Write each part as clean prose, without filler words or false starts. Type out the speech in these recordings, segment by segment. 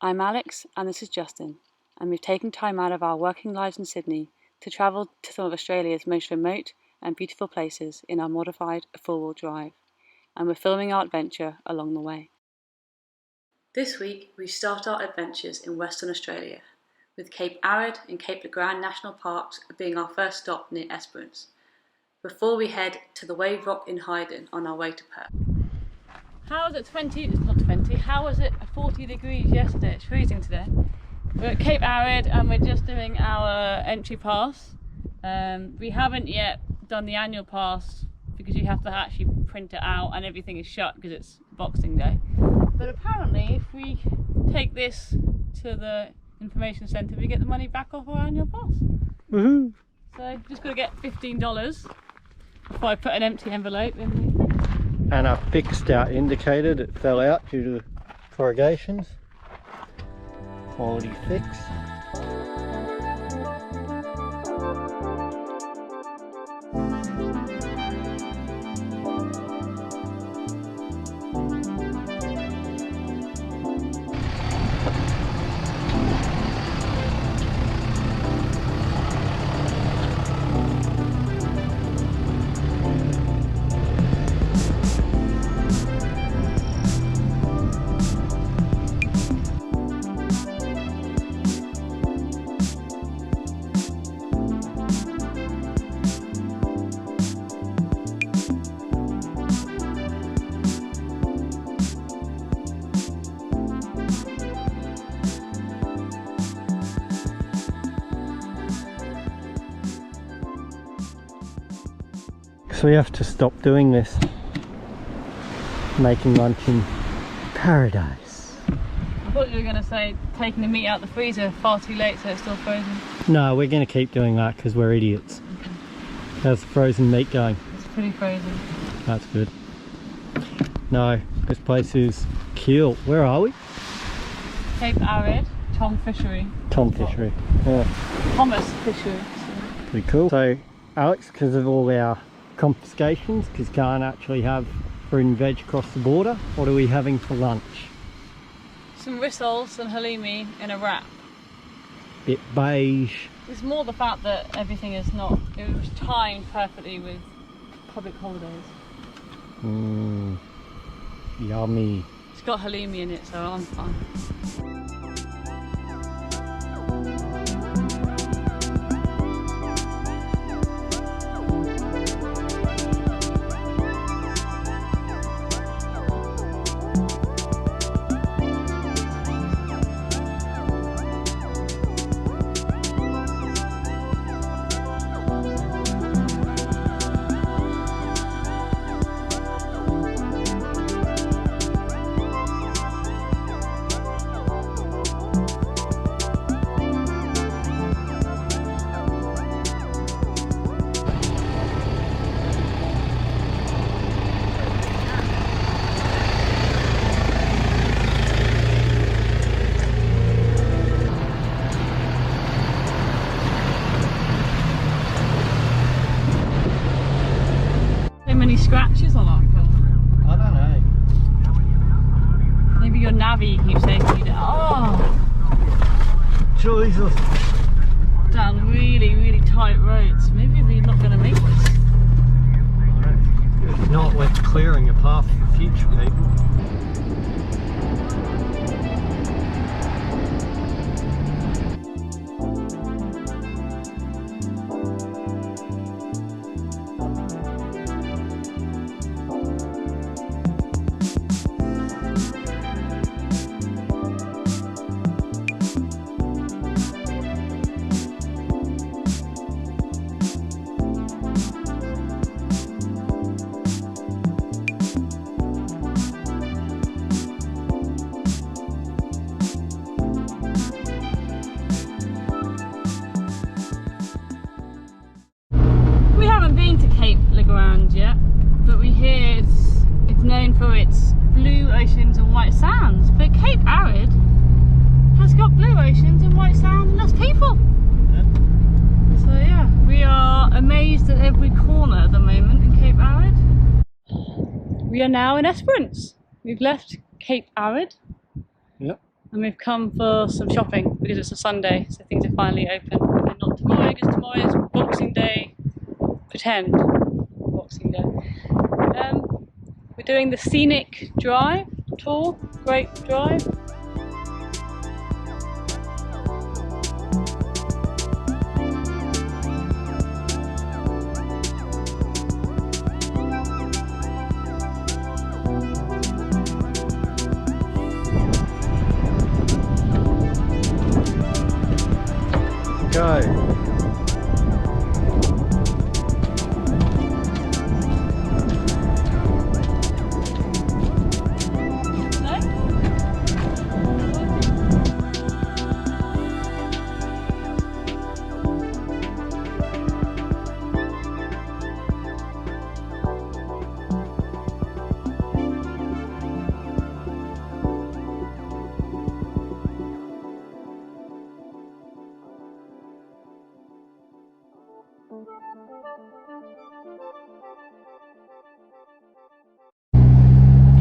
I'm Alex and this is Justin, and we've taken time out of our working lives in Sydney to travel to some of Australia's most remote and beautiful places in our modified four-wheel drive, and we're filming our adventure along the way. This week we start our adventures in Western Australia, with Cape Arid and Cape Le Grand National Parks being our first stop near Esperance, before we head to the Wave Rock in Hayden on our way to Perth. How was it 40 degrees yesterday? It's freezing today. We're at Cape Arid and we're just doing our entry pass. We haven't yet done the annual pass because you have to actually print it out and everything is shut because it's Boxing Day. But apparently if we take this to the information centre we get the money back off our annual pass. Woohoo! So just got to get $15 before I put an empty envelope in the... And I fixed our indicator that fell out due to corrugations. Quality fix. So we have to stop doing this, making lunch in paradise. I thought you were going to say taking the meat out the freezer far too late so it's still frozen. No, we're going to keep doing that because we're idiots. Okay. How's the frozen meat going? It's pretty frozen. That's good. No, this place is cool. Where are we? Cape Arid, Tom Fishery. Tom Fishery. Yeah. Thomas Fishery. Pretty cool. So Alex, because of all our confiscations, because can't actually have fruit and veg across the border, what are we having for lunch? Some rissoles and halloumi in a wrap. Bit beige. It's more the fact that everything is not, it was timed perfectly with public holidays. Yummy. It's got halloumi in it, so I'm fine. Scratches on our car? I don't know. Maybe your navy keeps saying to you, oh! Jesus! Down really tight roads. Maybe we're not going to make this. If not, we're clearing a path for future people. Cape Le Grand yet, but we hear it's known for its blue oceans and white sands. But Cape Arid has got blue oceans and white sand and less people. Yeah. So yeah, we are amazed at every corner at the moment in Cape Arid. We are now in Esperance. We've left Cape Arid. Yep. and we've come for some shopping because it's a Sunday, so things are finally open. And not tomorrow, because tomorrow is Boxing Day. Pretend Boxing Day. We're doing the scenic drive tour, great drive. Go.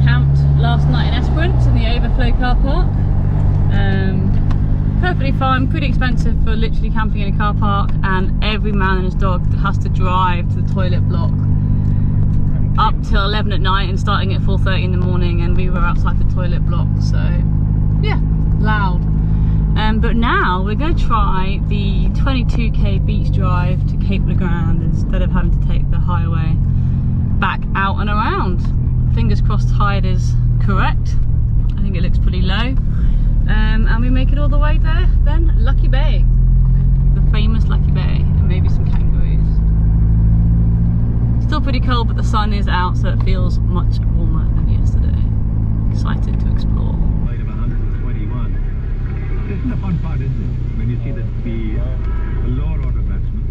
Camped last night in Esperance in the overflow car park. Perfectly fine, pretty expensive for literally camping in a car park, and every man and his dog has to drive to the toilet block up till 11 at night and starting at 4:30 in the morning, and we were outside the toilet block, so yeah, loud. But now we're going to try the 22k beach drive to Cape Le Grand instead of having to take the highway back out and around. Fingers crossed tide is correct. I think it looks pretty low. And we make it all the way there then. Lucky Bay, the famous Lucky Bay, and maybe some kangaroos. Still pretty cold, but the sun is out, so it feels much warmer than yesterday. Excited to explore. Light of 121. Isn't the fun part, isn't it? When you see that the lower order batsmen,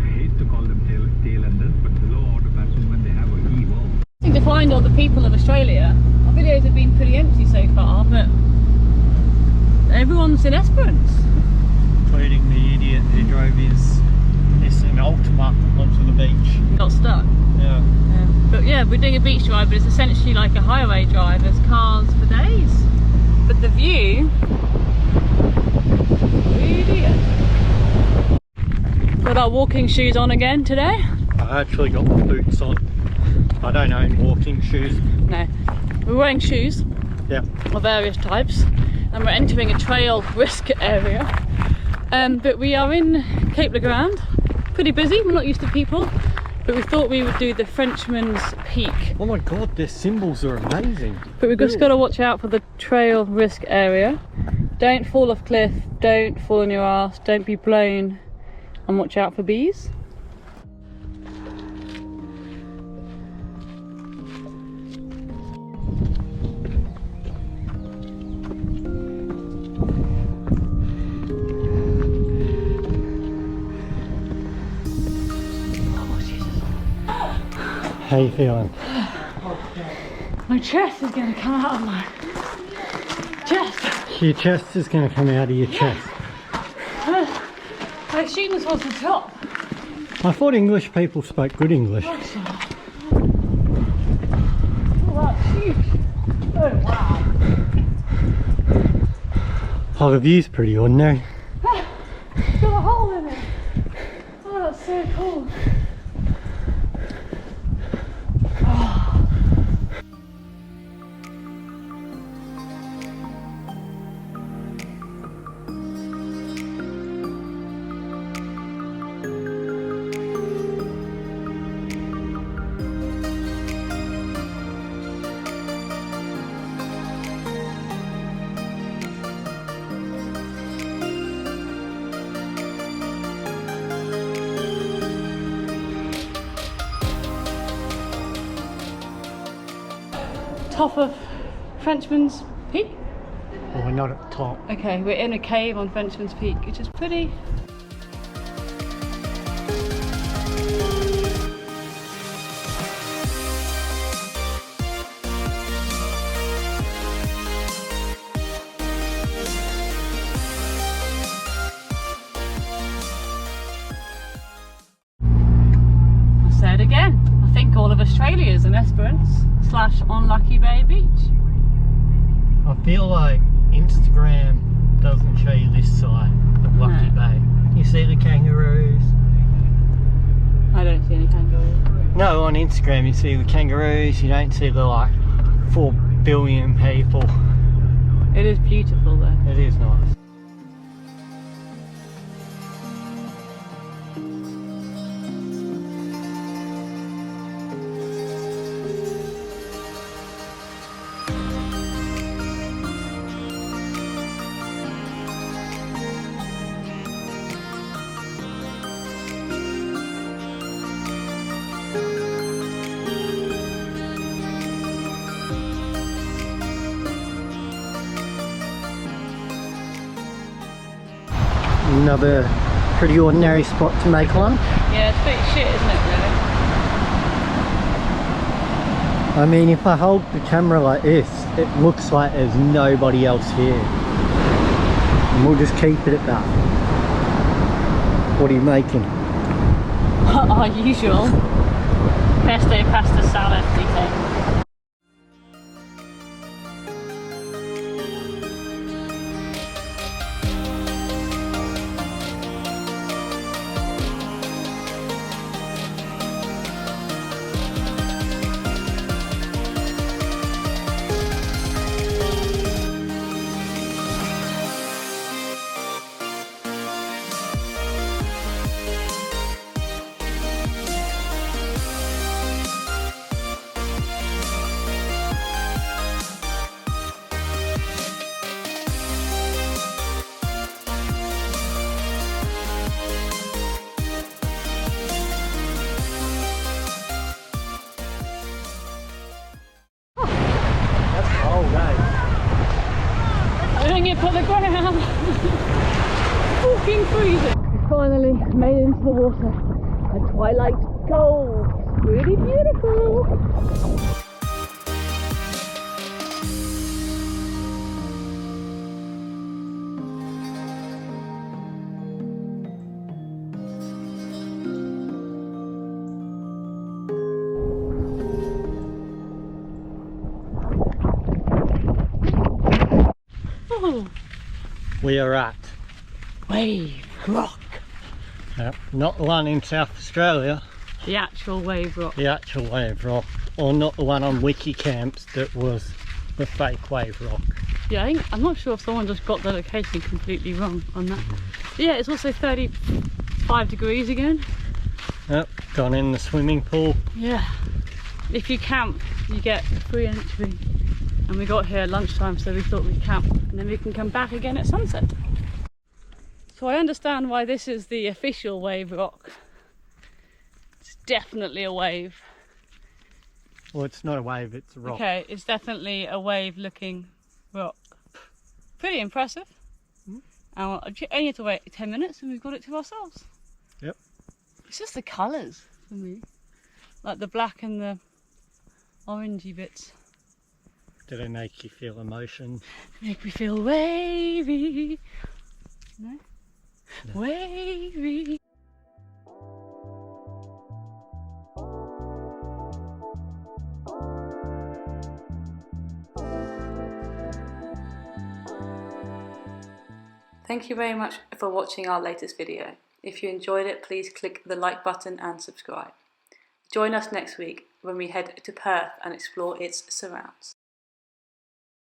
I hate to call them tail-enders, but the lower order batsmen, when they have a e-wall. I think to find all the people of Australia, our videos have been pretty empty so far, but everyone's in Esperance. Including the idiot who drove his an Ultima onto the beach. Got stuck. Yeah. But yeah, we're doing a beach drive, but it's essentially like a highway drive. There's cars for days. But the view, idiot. Got our walking shoes on again today. I actually got my boots on. I don't own walking shoes. No, we're wearing shoes. Yeah. Of various types. And we're entering a trail risk area. But we are in Cape Le Grand. Pretty busy, we're not used to people. But we thought we would do the Frenchman's Peak. Oh my god, their symbols are amazing. But we've just got to watch out for the trail risk area. Don't fall off cliff, don't fall on your ass, don't be blown, and watch out for bees. How you feeling? My chest is going to come out of my chest. Your chest is going to come out of your chest. I assume this was the top. I thought English people spoke good English. Oh, that's huge. Oh, wow. Oh, the view's pretty ordinary. It's got a hole in it. Oh, that's so cool. Top of Frenchman's Peak? Well, we're not at the top. Okay, we're in a cave on Frenchman's Peak, which is pretty. I'll say it again. I think all of Australia's in Esperance / on Lucky Bay Beach. I feel like Instagram doesn't show you this side of Lucky Bay. You see the kangaroos? I don't see any kangaroos. No, on Instagram you see the kangaroos, you don't see the like 4 billion people. It is beautiful though. It is nice. Another pretty ordinary spot to make lunch. Yeah, it's pretty shit, isn't it, really? I mean, if I hold the camera like this, it looks like there's nobody else here. And we'll just keep it at that. What are you making? Our usual pesto pasta salad, we think. Doing it for the ground. Fucking freezing. We finally made it into the water at Twilight Cove. Really beautiful. We are at Wave Rock. Yep, not the one in South Australia, The actual Wave Rock. the actual Wave Rock, or not the one on Wiki Camps that was the fake Wave Rock. Yeah, I'm not sure if someone just got the location completely wrong on that. But yeah, it's also 35 degrees again. Yep, gone in the swimming pool. Yeah. If you camp, you get free entry. And we got here at lunchtime, so we thought we'd camp and then we can come back again at sunset. So I understand why this is the official Wave Rock. It's definitely a wave. Well, it's not a wave, it's a rock. Okay, it's definitely a wave looking rock. Pretty impressive. And we'll only have to wait 10 minutes and we've got it to ourselves. Yep. It's just the colours for me. Like the black and the orangey bits. Do they make you feel emotion? Make me feel wavy. No? No. Wavy. Thank you very much for watching our latest video. If you enjoyed it, please click the like button and subscribe. Join us next week when we head to Perth and explore its surrounds.